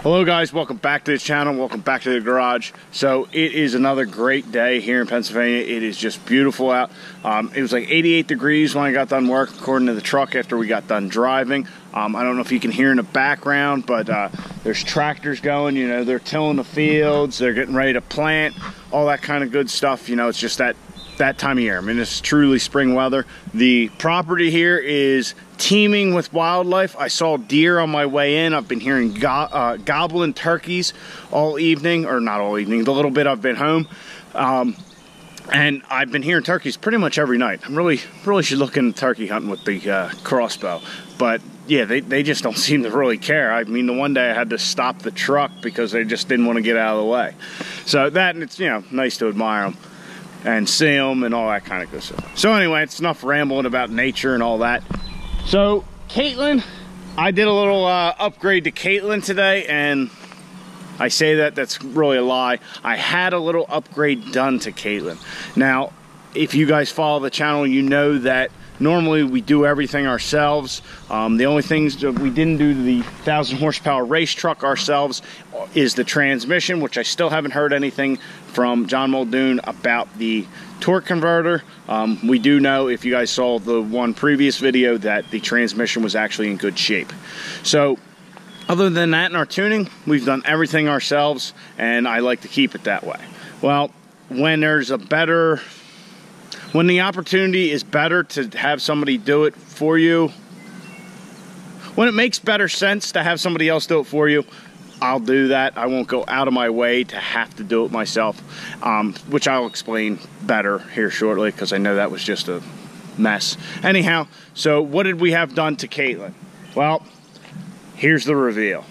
Hello guys, welcome back to the channel, welcome back to the garage. So it is another great day here in Pennsylvania. It is just beautiful out. It was like 88 degrees when I got done work, according to the truck after we got done driving. I don't know if you can hear in the background, but there's tractors going, you know, they're tilling the fields, they're getting ready to plant, all that kind of good stuff. You know, it's just that time of year. I mean, it's truly spring weather. The property here is teeming with wildlife. I saw deer on my way in. I've been hearing gobbling turkeys all evening, or not all evening, the little bit I've been home. And I've been hearing turkeys pretty much every night. I really should look into turkey hunting with the crossbow. But yeah, they just don't seem to really care. I mean, the one day I had to stop the truck because they just didn't want to get out of the way. So that, and it's, you know, nice to admire them and see them and all that kind of good stuff. So anyway, it's enough rambling about nature and all that. So Caitlyn, I did a little upgrade to Caitlyn today, and I say that's really a lie. I had a little upgrade done to Caitlyn. Now, if you guys follow the channel, you know that normally we do everything ourselves. The only things that we didn't do to the 1,000 horsepower race truck ourselves is the transmission, which I still haven't heard anything from John Muldoon about the torque converter. We do know, if you guys saw the one previous video, that the transmission was actually in good shape. So other than that, in our tuning, we've done everything ourselves, and I like to keep it that way. Well, when the opportunity is better to have somebody do it for you, when it makes better sense to have somebody else do it for you, I'll do that. I won't go out of my way to have to do it myself, which I'll explain better here shortly, because I know that was just a mess. Anyhow, so what did we have done to Caitlyn? Well, here's the reveal.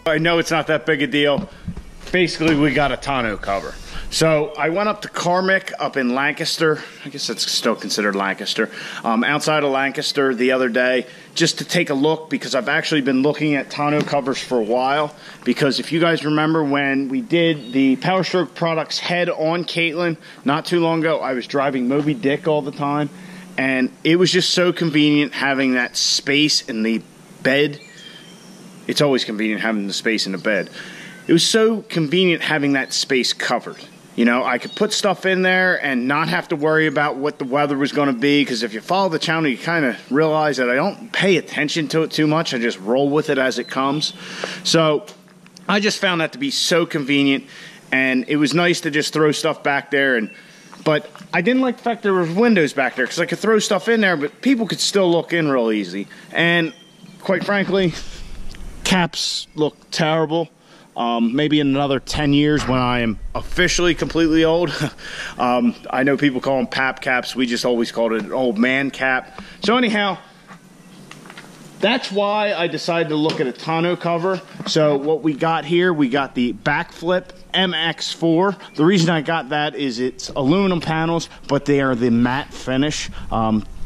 I know it's not that big a deal. Basically, we got a tonneau cover. So I went up to Carmick up in Lancaster. I guess that's still considered Lancaster. Outside of Lancaster the other day, just to take a look, because I've actually been looking at tonneau covers for a while. Because if you guys remember when we did the Power Stroke Products head on Caitlyn not too long ago, I was driving Moby Dick all the time. And it was just so convenient having that space in the bed. It's always convenient having the space in the bed. It was so convenient having that space covered. You know, I could put stuff in there and not have to worry about what the weather was going to be, because if you follow the channel, you kind of realize that I don't pay attention to it too much. I just roll with it as it comes. So I just found that to be so convenient, and it was nice to just throw stuff back there. But I didn't like the fact there was windows back there, because I could throw stuff in there, but people could still look in real easy. And quite frankly, caps look terrible. Maybe in another 10 years when I am officially completely old. I know people call them pap caps. We just always called it an old man cap. So anyhow, that's why I decided to look at a tonneau cover. So what we got here, we got the Backflip MX4. The reason I got that is it's aluminum panels, but they are the matte finish.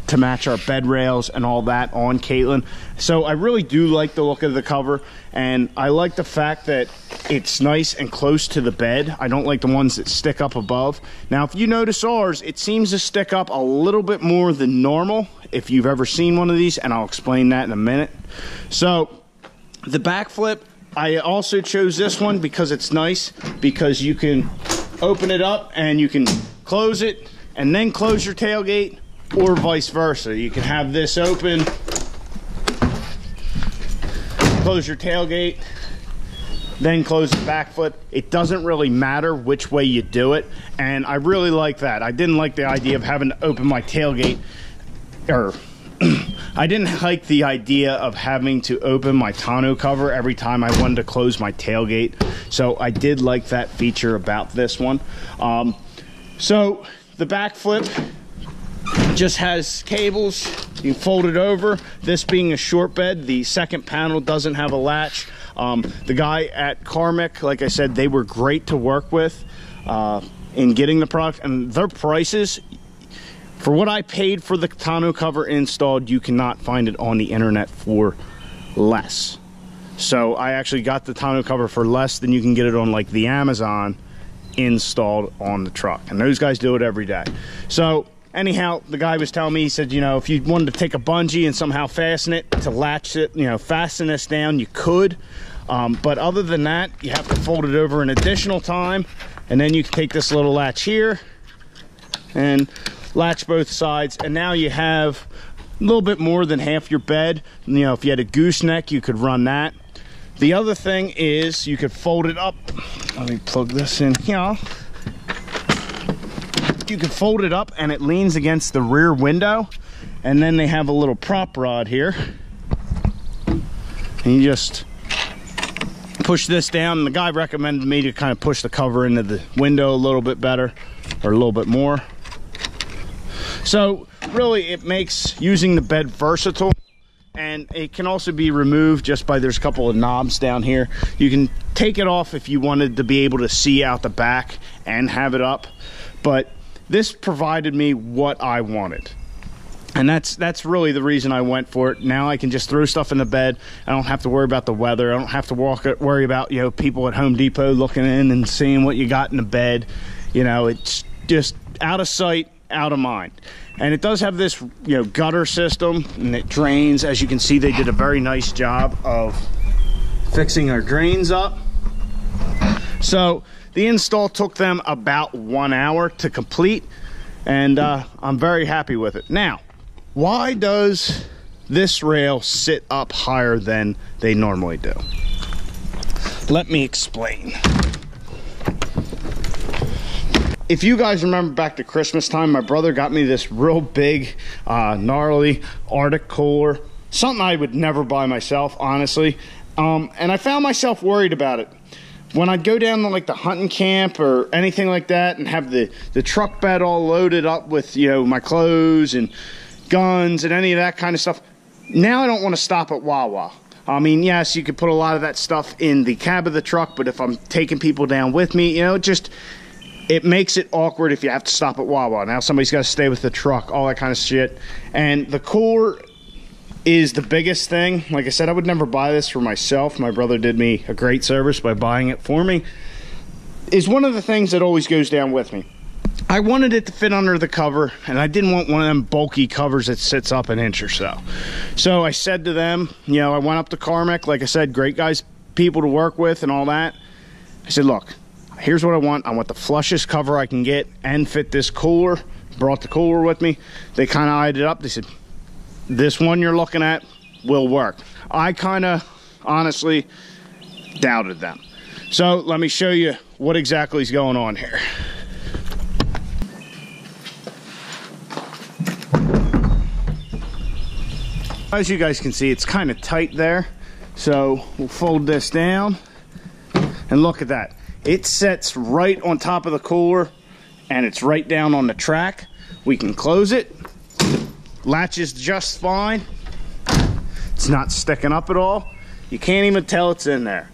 To match our bed rails and all that on Caitlyn. So I really do like the look of the cover, and I like the fact that it's nice and close to the bed. I don't like the ones that stick up above. Now, if you notice ours, it seems to stick up a little bit more than normal, if you've ever seen one of these, and I'll explain that in a minute. So the Backflip, I also chose this one because it's nice, because you can open it up and you can close it and then close your tailgate, or vice versa. You can have this open, close your tailgate, then close the Backflip. It doesn't really matter which way you do it, and I really like that. I didn't like the idea of having to open my tailgate, or I didn't like the idea of having to open my tonneau cover every time I wanted to close my tailgate. So I did like that feature about this one. So the back flip just has cables. You can fold it over. This being a short bed, the second panel doesn't have a latch. The guy at Carmick, like I said, they were great to work with in getting the product, and their prices, for what I paid for the tonneau cover installed, you cannot find it on the internet for less. So I actually got the tonneau cover for less than you can get it on like the Amazon installed on the truck, and those guys do it every day. So anyhow, the guy was telling me, he said, you know, if you wanted to take a bungee and somehow fasten it to latch it, you know, fasten this down, you could. But other than that, you have to fold it over an additional time, and then you can take this little latch here and latch both sides, and now you have a little bit more than half your bed. You know, if you had a gooseneck, you could run that. The other thing is you could fold it up. Let me plug this in here. You can fold it up and it leans against the rear window, and then they have a little prop rod here, and you just push this down. And the guy recommended me to kind of push the cover into the window a little bit better, or a little bit more. So really it makes using the bed versatile, and it can also be removed just by, there's a couple of knobs down here. You can take it off if you wanted to be able to see out the back and have it up, but this provided me what I wanted, and that's really the reason I went for it. Now I can just throw stuff in the bed. I don't have to worry about the weather. I don't have to worry about, you know, people at Home Depot looking in and seeing what you got in the bed. You know, it's just out of sight, out of mind. And it does have this, you know, gutter system, and it drains. As you can see, they did a very nice job of fixing our drains up. So the install took them about 1 hour to complete, and I'm very happy with it. Now, why does this rail sit up higher than they normally do? Let me explain. If you guys remember back to Christmas time, my brother got me this real big, gnarly Arctic cooler. Something I would never buy myself, honestly. And I found myself worried about it. When I'd go down to like the hunting camp or anything like that and have the truck bed all loaded up with, you know, my clothes and guns and any of that kind of stuff, now I don't want to stop at Wawa. I mean, yes, you could put a lot of that stuff in the cab of the truck, but if I'm taking people down with me, you know, it makes it awkward if you have to stop at Wawa. Now somebody's got to stay with the truck, all that kind of shit. And the cooler is the biggest thing. Like I said, I would never buy this for myself. My brother did me a great service by buying it for me. Is one of the things that always goes down with me. I wanted it to fit under the cover, and I didn't want one of them bulky covers that sits up an inch or so. So I said to them, you know, I went up to Carmick, like I said, great guys, people to work with and all that. I said, look, here's what I want. I want the flushest cover I can get and fit this cooler. Brought the cooler with me. They kind of eyed it up. They said, this one you're looking at will work. I kind of honestly doubted them. So let me show you what exactly is going on here. As you guys can see, it's kind of tight there. So we'll fold this down and look at that. It sets right on top of the cooler, and it's right down on the track. We can close it. Latches just fine. It's not sticking up at all. You can't even tell it's in there.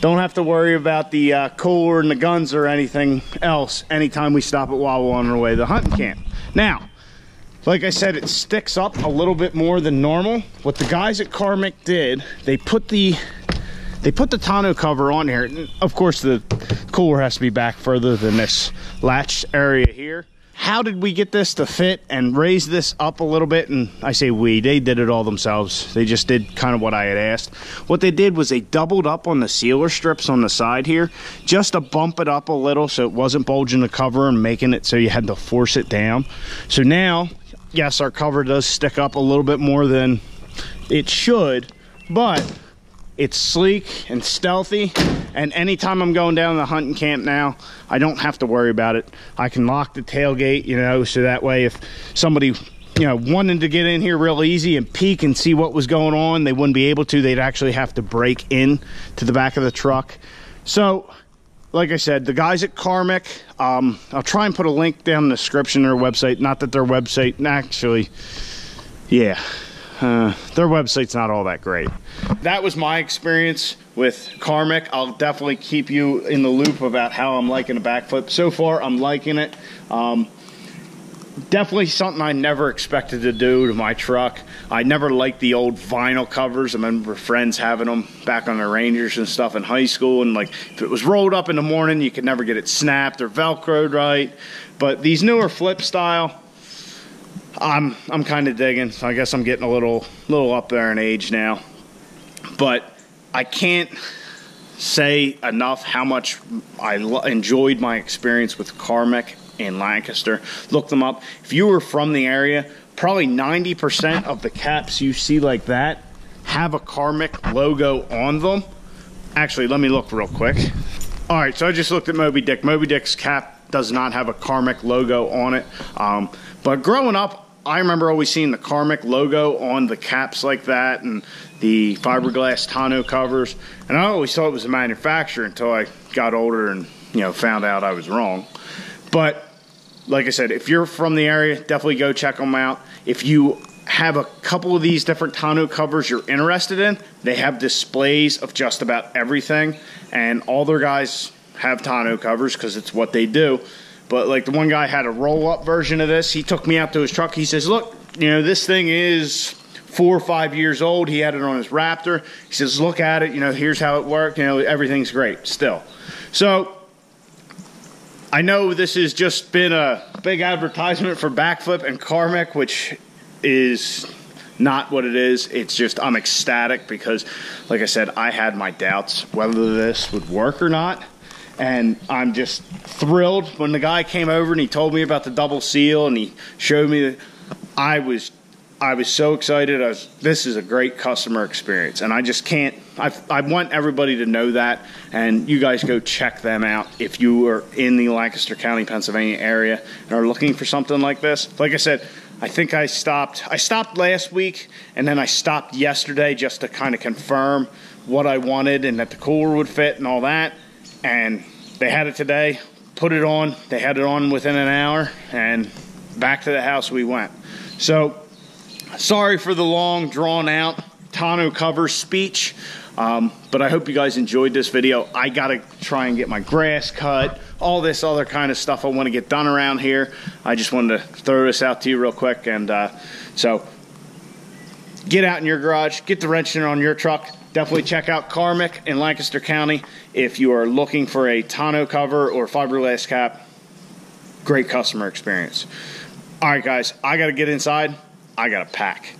Don't have to worry about the cooler and the guns or anything else anytime we stop at Wawa on our way to the hunting camp. Now, like I said, it sticks up a little bit more than normal. What the guys at Carmick did, they put the tonneau cover on here. Of course, the cooler has to be back further than this latch area here. How did we get this to fit and raise this up a little bit? And I say we, they did it all themselves. They just did kind of what I had asked. What they did was they doubled up on the sealer strips on the side here, just to bump it up a little so it wasn't bulging the cover and making it so you had to force it down. So now, yes, our cover does stick up a little bit more than it should, but it's sleek and stealthy, and anytime I'm going down to the hunting camp now, I don't have to worry about it. I can lock the tailgate, you know, so that way if somebody you know, wanted to get in here real easy and peek and see what was going on, they wouldn't be able to. They'd actually have to break in to the back of the truck. So, like I said, the guys at Carmick, I'll try and put a link down in the description of their website. Not that their website, actually, yeah, their website's not all that great. That was my experience with Carmick. I'll definitely keep you in the loop about how I'm liking the backflip. So far, I'm liking it. Definitely something I never expected to do to my truck. I never liked the old vinyl covers. I remember friends having them back on the Rangers and stuff in high school, and like if it was rolled up in the morning, you could never get it snapped or velcroed right. But these newer flip style, I'm kind of digging. So I guess I'm getting a little up there in age now. But I can't say enough how much I enjoyed my experience with Carmick in Lancaster. Look them up. If you were from the area, probably 90% of the caps you see like that have a Carmick logo on them. Actually, let me look real quick. All right, so I just looked at Moby Dick. Moby Dick's cap does not have a Carmick logo on it. But growing up, I remember always seeing the Carmick logo on the caps like that and the fiberglass tonneau covers. And I always thought it was a manufacturer until I got older and, you know, found out I was wrong. But like I said, if you're from the area, definitely go check them out. If you have a couple of these different tonneau covers you're interested in, they have displays of just about everything. And all their guys have tonneau covers because it's what they do. But like the one guy had a roll-up version of this. He took me out to his truck. He says, look, you know, this thing is 4 or 5 years old. He had it on his Raptor. He says, look at it. You know, here's how it worked. You know, everything's great still. So I know this has just been a big advertisement for backflip and Carmick, which is not what it is. It's just I'm ecstatic because, like I said, I had my doubts whether this would work or not. And I'm just thrilled when the guy came over and he told me about the double seal and he showed me that I was so excited. This is a great customer experience, and I just can't. I want everybody to know that, and you guys go check them out if you are in the Lancaster County, Pennsylvania area and are looking for something like this. Like I said, I think I stopped last week, and then I stopped yesterday just to kind of confirm what I wanted and that the cooler would fit and all that. And they had it today. Put it on. They had it on within an hour, and back to the house we went. So sorry for the long, drawn-out tonneau cover speech, but I hope you guys enjoyed this video. I got to try and get my grass cut, all this other kind of stuff I want to get done around here. I just wanted to throw this out to you real quick. And so get out in your garage, get the wrench in on your truck. Definitely check out Carmick in Lancaster County if you are looking for a tonneau cover or fiberglass cap. Great customer experience. All right, guys, I got to get inside. I got to pack.